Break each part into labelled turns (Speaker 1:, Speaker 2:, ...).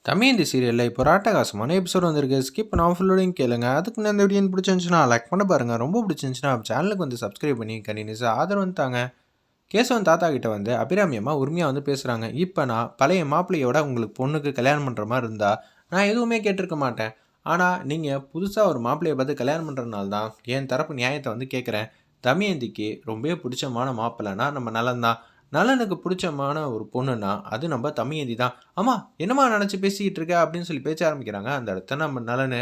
Speaker 1: தமயந்தி சீரியலில் இப்போ ஒரு அட்டகாசமான எபிசோட் வந்திருக்கு. ஸ்கிப் நான் ஃபுல்லோடையும் கேளுங்க. அதுக்கு முன்னாடி இந்த வீடியோ பிடிச்சிருந்துச்சுன்னா லைக் பண்ண பாருங்கள். ரொம்ப பிடிச்சிருந்துச்சுன்னா சேனலுக்கு வந்து சப்ஸ்கிரைப் பண்ணி கண்டினியூஸாக ஆதரவு வந்துட்டாங்க. கேசவன் தாத்தா கிட்ட வந்து அபிராமி அம்மா உரிமையாக வந்து பேசுகிறாங்க. இப்போ நான் பழைய மாப்பிள்ளையோட உங்களுக்கு பொண்ணுக்கு கல்யாணம் பண்ணுற மாதிரி இருந்தால் நான் எதுவுமே கேட்டிருக்க மாட்டேன். ஆனால் நீங்கள் புதுசாக ஒரு மாப்பிள்ளையை பார்த்து கல்யாணம் பண்ணுறதுனால தான் என் தரப்பு நியாயத்தை வந்து கேட்குறேன். தமயந்திக்கு ரொம்பவே பிடிச்சமான மாப்பிள்ளைனா நம்ம நலன் தான். நலனுக்கு பிடிச்சமான ஒரு பொண்ணுன்னா அது நம்ம தமயந்தி தான். அம்மா என்னம்மா நினச்சி பேசிக்கிட்டு இருக்க அப்படின்னு சொல்லி பேச ஆரம்பிக்கிறாங்க. அந்த இடத்த நம்ம நலனு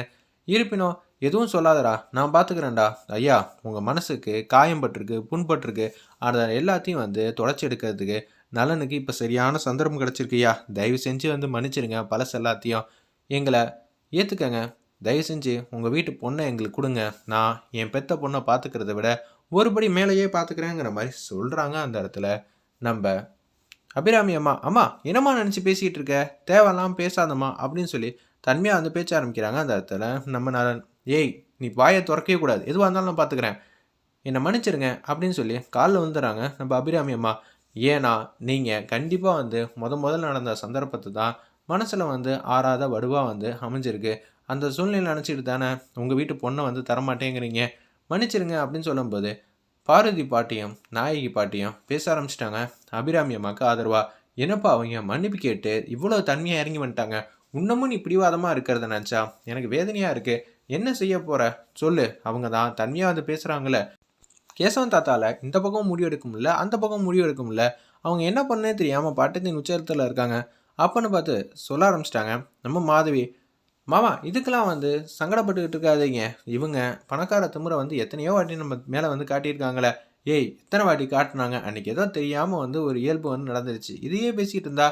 Speaker 1: இருப்பினும் எதுவும் சொல்லாதடா, நான் பார்த்துக்கிறேன்டா. ஐயா, உங்கள் மனசுக்கு காயம் பட்டிருக்கு, புண்பட்டிருக்கு. அதை எல்லாத்தையும் வந்து தொடச்சி எடுக்கிறதுக்கு நலனுக்கு இப்போ சரியான சந்தர்ப்பம் கிடச்சிருக்குய்யா. தயவு செஞ்சு வந்து மன்னிச்சிடுங்க. பழசு எல்லாத்தையும் எங்களை ஏற்றுக்கங்க. தயவு செஞ்சு உங்கள் வீட்டு பொண்ணை எங்களுக்கு கொடுங்க. நான் என் பெத்த பொண்ணை பார்த்துக்கிறத விட ஒருபடி மேலேயே பார்த்துக்கிறேங்கிற மாதிரி சொல்கிறாங்க. அந்த இடத்துல நம்ம அபிராமி அம்மா, அம்மா என்னம்மா நினச்சி பேசிகிட்டு இருக்க, தேவையெல்லாம் பேசாதம்மா அப்படின்னு சொல்லி தன்மையாக வந்து பேச்ச ஆரம்பிக்கிறாங்க. அந்த இடத்துல நம்ம நலன், ஏய் நீ வாயை திறக்கவே கூடாது, எதுவாக இருந்தாலும் நான் பார்த்துக்கிறேன், என்னை மன்னிச்சிருங்க அப்படின்னு சொல்லி காலில் வந்துடுறாங்க நம்ம அபிராமி அம்மா. ஏன்னா நீங்கள் கண்டிப்பாக வந்து முதல்ல நடந்த சந்தர்ப்பத்தை தான் மனசில் வந்து ஆறாத வடுவாக வந்து அமைஞ்சிருக்கு. அந்த சூழ்நிலை நினச்சிட்டு தானே உங்கள் வீட்டு பொண்ணை வந்து தரமாட்டேங்கிறீங்க, மன்னிச்சிருங்க அப்படின்னு சொல்லும்போது பார்வதி பாட்டியும் நாயகி பாட்டியும் பேச ஆரம்பிச்சிட்டாங்க அபிராமி அம்மாவுக்கு ஆதரவா. என்னப்பா அவங்க மன்னிப்பு கேட்டு இவ்வளோ தன்மையாக இறங்கி வந்துட்டாங்க, இன்னமும் நீ பிடிவாதமாக இருக்கிறத நினச்சா எனக்கு வேதனையாக இருக்குது. என்ன செய்ய போகிற சொல்லு. அவங்க தான் தன்மையாக வந்து பேசுகிறாங்களே. கேசவன் தாத்தால இந்த பக்கம் முடிவு எடுக்க முடியல, அந்த பக்கம் முடிவு எடுக்க முடியல. அவங்க என்ன பண்ணே தெரியாமல் பாட்டத்தின் உச்சத்தில் இருக்காங்க. அப்பன்னு பார்த்து சொல்ல ஆரம்பிச்சிட்டாங்க நம்ம மாதவி. மாமா இதுக்கெல்லாம் வந்து சங்கடப்பட்டுக்கிட்டு இருக்காதீங்க. இவங்க பணக்கார திமுறை வந்து எத்தனையோ வாட்டி நம்ம மேலே வந்து காட்டியிருக்காங்களே. ஏய் எத்தனை வாட்டி காட்டினாங்க, அன்றைக்கி ஏதோ தெரியாமல் வந்து ஒரு இயல்பு வந்து நடந்துருச்சு. இதையே பேசிகிட்டு இருந்தா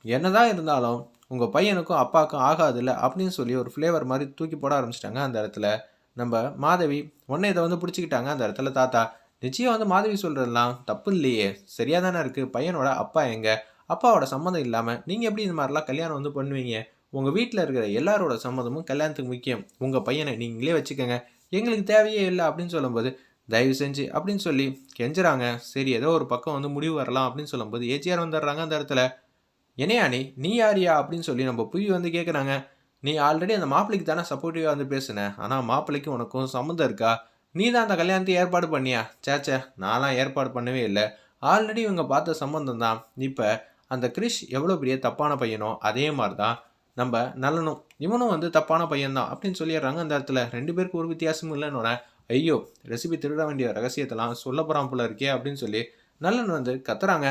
Speaker 1: என்னதான் இருந்தாலும் உங்கள் பையனுக்கும் அப்பாவுக்கும் ஆகாதுல்ல அப்படின்னு சொல்லி ஒரு ஃப்ளேவர் மாதிரி தூக்கி போட ஆரம்பிச்சிட்டாங்க. அந்த இடத்துல நம்ம மாதவி உடனே இதை வந்து பிடிச்சிக்கிட்டாங்க. அந்த இடத்துல தாத்தா, நிச்சயம் வந்து மாதவி சொல்கிறதெல்லாம் தப்பு இல்லையே, சரியாக தானே இருக்குது. பையனோட அப்பா எங்கே, அப்பாவோட சம்மதம் இல்லாமல் நீங்கள் எப்படி இந்த மாதிரிலாம் கல்யாணம் வந்து பண்ணுவீங்க? உங்கள் வீட்டில் இருக்கிற எல்லாரோட சம்மதமும் கல்யாணத்துக்கு முக்கியம். உங்கள் பையனை நீங்களே வச்சுக்கோங்க, எங்களுக்கு தேவையே இல்லை அப்படின்னு சொல்லும்போது தயவு செஞ்சு அப்படின்னு சொல்லி கெஞ்சுறாங்க. சரி ஏதோ ஒரு பக்கம் வந்து முடிவு வரலாம் அப்படின்னு சொல்லும்போது ஏஜிஆர் வந்துடுறாங்க. அந்த இடத்துல என்னையா நீ யாரியா அப்படின்னு சொல்லி நம்ம புவி வந்து கேட்குறாங்க. நீ ஆல்ரெடி அந்த மாப்பிள்ளைக்கு தானே சப்போர்ட்டிவாக வந்து பேசுனேன், ஆனால் மாப்பிள்ளைக்கு உனக்கும் சம்மந்தம் இருக்கா? நீ தான் அந்த கல்யாணத்தை ஏற்பாடு பண்ணியா? சேச்சே, நான்லாம் ஏற்பாடு பண்ணவே இல்லை. ஆல்ரெடி இவங்க பார்த்த சம்மந்தம் தான். இப்போ அந்த கிரிஷ் எவ்வளோ பெரிய தப்பான பையனோ அதே மாதிரி தான் நம்ம நலனும், இவனும் வந்து தப்பான பையன்தான் அப்படின்னு சொல்லிடுறாங்க. அந்த இடத்துல ரெண்டு பேருக்கு ஒரு வித்தியாசமும் இல்லைன்னு, ஐயோ ரெசிபி திருட வேண்டிய ரகசியத்தெல்லாம் சொல்ல போகிறான் போல இருக்கே அப்படின்னு சொல்லி நலன் வந்து கத்துறாங்க.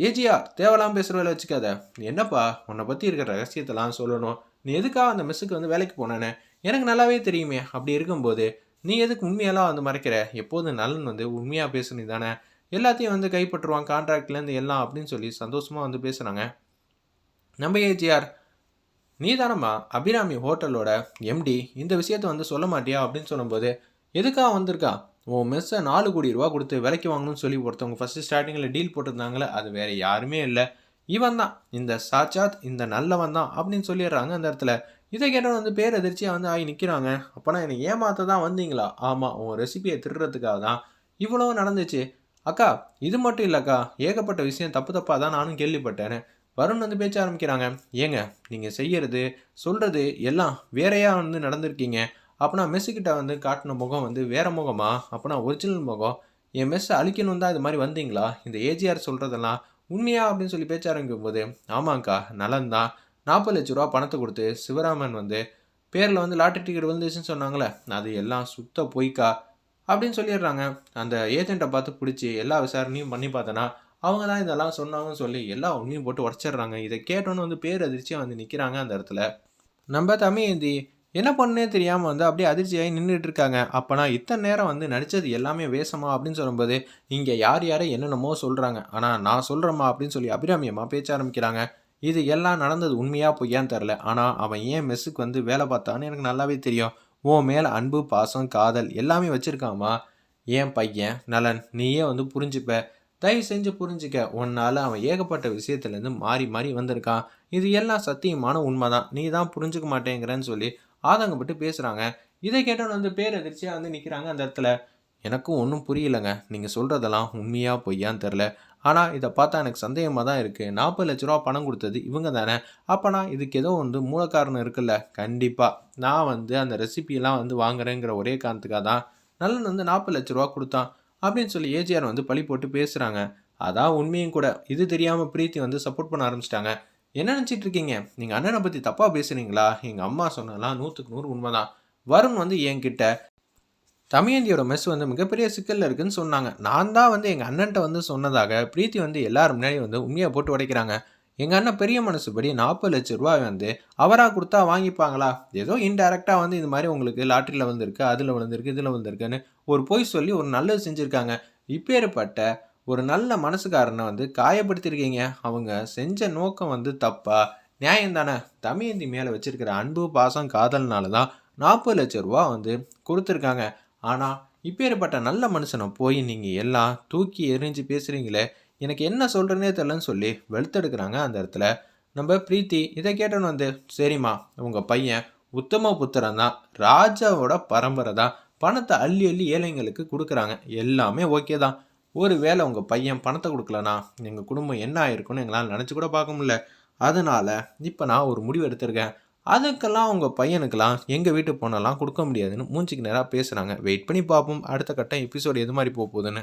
Speaker 1: ஏஜியா தேவையில்லாமல் பேசுகிற வேலை வச்சுக்காத. என்னப்பா உன்னை பற்றி இருக்கிற ரகசியத்தெல்லாம் சொல்லணும், நீ எதுக்காக அந்த மெஸ்ஸுக்கு வந்து வேலைக்கு போனேன்னு எனக்கு நல்லாவே தெரியுமே. அப்படி இருக்கும்போது நீ எதுக்கு உண்மையெல்லாம் வந்து மறைக்கிற? எப்போதும் நலன் வந்து உண்மையாக பேசுனி தானே, எல்லாத்தையும் வந்து கைப்பற்றுவான் கான்ட்ராக்ட்லேருந்து எல்லாம் அப்படின்னு சொல்லி சந்தோஷமாக வந்து பேசுகிறாங்க. நம்ம ஏஜிஆர், நீ தானம்மா அபிராமி ஹோட்டலோட எம்டி, இந்த விஷயத்த வந்து சொல்ல மாட்டியா அப்படின்னு சொல்லும்போது எதுக்காக வந்திருக்கா? உன் மெஸ்ஸை 4 கோடி ரூபா கொடுத்து விலைக்கு வாங்கணும்னு சொல்லி ஒருத்தவங்க ஃபஸ்ட்டு ஸ்டார்டிங்கில் டீல் போட்டிருந்தாங்களே, அது வேறு யாருமே இல்லை, இவன் தான், இந்த சாட்சாத் இந்த நல்லவன் தான் அப்படின்னு சொல்லிடுறாங்க. அந்த இடத்துல இதை கேட்டவன் வந்து பேரதிர்ச்சியாக வந்து ஆகி நிற்கிறாங்க. அப்போனா என்னை ஏமாற்ற தான் வந்தீங்களா? ஆமாம், உன் ரெசிபியை திருடுறதுக்காக தான் இவ்வளோ நடந்துச்சு. அக்கா இது மட்டும் இல்லைக்கா, ஏகப்பட்ட விஷயம் தப்பு தப்பாக தான் நானும் கேள்விப்பட்டேன்னு வருண் வந்து பேச்ச ஆரம்பிக்கிறாங்க. ஏங்க நீங்கள் செய்கிறது சொல்கிறது எல்லாம் வேறையாக வந்து நடந்திருக்கீங்க. அப்போனா மெஸ்ஸுக்கிட்ட வந்து காட்டின முகம் வந்து வேறு முகமா? அப்போனா ஒரிஜினல் முகம் என் மெஸ்ஸை அழிக்கணும் தான் இது மாதிரி வந்தீங்களா? இந்த ஏஜிஆர் சொல்கிறதெல்லாம் உண்மையா அப்படின்னு சொல்லி பேச்ச ஆரம்பிக்கும் போது, ஆமாங்க்கா நலன் தான் 40 லட்ச ரூபா பணத்தை கொடுத்து சிவராமன் வந்து பேரில் வந்து லாட்டரி டிக்கெட் வந்துச்சுன்னு சொன்னாங்களே, அது எல்லாம் சுத்த பொய்க்கா அப்படின்னு சொல்லிடுறாங்க. அந்த ஏஜெண்ட்டை பார்த்து பிடிச்சி எல்லா விசாரணையும் பண்ணி பார்த்தனா அவங்க தான் இதெல்லாம் சொன்னாங்கன்னு சொல்லி எல்லா உண்மையும் போட்டு உடச்சிடுறாங்க. இதை கேட்டோன்னு வந்து பேரதிர்ச்சியாக வந்து நிற்கிறாங்க. அந்த இடத்துல நம்ம தமயந்தி என்ன பண்ணே தெரியாமல் வந்து அப்படியே அதிர்ச்சியாகி நின்றுட்டு இருக்காங்க. அப்போனா இத்தனை நேரம் வந்து நடித்தது எல்லாமே வேஷமா அப்படின்னு சொல்லும்போது இங்கே யார் யாரை என்னென்னமோ சொல்கிறாங்க, ஆனால் நான் சொல்கிறேம்மா அப்படின்னு சொல்லி அபிராமியம்மா பேச்ச ஆரம்பிக்கிறாங்க. இது எல்லாம் நடந்தது உண்மையாக பொய்யான்னு தெரில, ஆனால் அவன் ஏன் மெஸ்ஸுக்கு வந்து வேலை பார்த்தான்னு எனக்கு நல்லாவே தெரியும். உன் மேலே அன்பு பாசம் காதல் எல்லாமே வச்சுருக்காமா ஏன் பையன் நலன், நீயே வந்து புரிஞ்சுப்ப, தயவு செஞ்சு புரிஞ்சுக்க. உன்னால் அவன் ஏகப்பட்ட விஷயத்துலேருந்து மாறி மாறி வந்திருக்கான். இது எல்லாம் சத்தியமான உண்மை தான், நீ தான் புரிஞ்சுக்க மாட்டேங்கிறன்னு சொல்லி ஆதங்கப்பட்டு பேசுகிறாங்க. இதை கேட்டவன் வந்து பேரதிர்ச்சியாக வந்து நிற்கிறாங்க. அந்த இடத்துல எனக்கும் ஒன்றும் புரியலைங்க, நீங்கள் சொல்கிறதெல்லாம் உண்மையாக பொய்யான்னு தெரில, ஆனால் இதை பார்த்தா எனக்கு சந்தேகமாக தான் இருக்குது. 40 லட்ச ரூபா பணம் கொடுத்தது இவங்க தானே? அப்போனா இதுக்கு ஏதோ மூல காரணம் இருக்குல்ல? கண்டிப்பாக நான் அந்த ரெசிபியெல்லாம் வாங்குறேங்கிற ஒரே காரணத்துக்காக தான் நலன் 40 லட்ச ரூபா கொடுத்தான் அப்படின்னு சொல்லி ஏஜிஆர் பழி போட்டு பேசுகிறாங்க. அதான் உண்மையும் கூட. இது தெரியாமல் பிரீத்தி சப்போர்ட் பண்ண ஆரம்பிச்சிட்டாங்க. என்ன நினச்சிட்டு இருக்கீங்க? நீங்கள் அண்ணனை பற்றி தப்பாக பேசுகிறீங்களா? எங்கள் அம்மா சொன்னலாம் 100க்கு 100 உண்மைதான். வருண் என்கிட்ட தமயந்தியோட மெஸ் மிகப்பெரிய சிக்கல்ல இருக்குன்னு சொன்னாங்க. நான் தான் எங்க அண்ணன்ட்ட சொன்னதாக பிரீத்தி எல்லாரும் முன்னாடி உண்மையை போட்டு உடைக்கிறாங்க. எங்க அண்ணன் பெரிய மனசுபடி 40 லட்ச ரூபாய் அவரா கொடுத்தா வாங்கிப்பாங்களா? ஏதோ இன்டைரக்டா இது மாதிரி உங்களுக்கு லாட்டரியில வந்திருக்கு, அதுல விழுந்திருக்கு, இதுல வந்திருக்குன்னு ஒரு பொய் சொல்லி ஒரு நல்லது செஞ்சிருக்காங்க. இப்பேற்பட்ட ஒரு நல்ல மனசுக்காரனை காயப்படுத்திருக்கீங்க. அவங்க செஞ்ச நோக்கம் தப்பா? நியாயம் தானே? தமயந்தி மேல வச்சிருக்கிற அன்பு, பாசம், காதல்னால தான் 40 லட்ச ரூபா கொடுத்துருக்காங்க. ஆனா, இப்பேற்பட்ட நல்ல மனுஷனை போய் நீங்க எல்லாம் தூக்கி எறிஞ்சு பேசுறீங்களே, எனக்கு என்ன சொல்றேன்னே தெரியலன்னு சொல்லி வெளுத்தெடுக்குறாங்க அந்த இடத்துல. நம்ம பிரீத்தி இதை கேட்டோன்னு சரிம்மா உங்க பையன் உத்தம புத்திரன் தான், ராஜாவோட பரம்பரை தான், பணத்தை அள்ளி அள்ளி ஏழைங்களுக்கு கொடுக்குறாங்க, எல்லாமே ஓகே தான். ஒரு வேளை உங்க பையன் பணத்தை கொடுக்கலனா எங்கள் குடும்பம் என்ன ஆயிருக்குன்னு எங்களால் நினச்சி கூட பார்க்க முடியல. அதனால இப்போ நான் ஒரு முடிவு எடுத்திருக்கேன். அதுக்கெல்லாம் உங்க பையனுக்கெல்லாம் எங்க வீட்டு பொண்ணெல்லாம் கொடுக்க முடியாதுன்னு மூஞ்சிக்கு நேரா பேசுறாங்க. வெயிட் பண்ணி பார்ப்போம் அடுத்த கட்ட எபிசோடு எது மாதிரி போகுதுன்னு.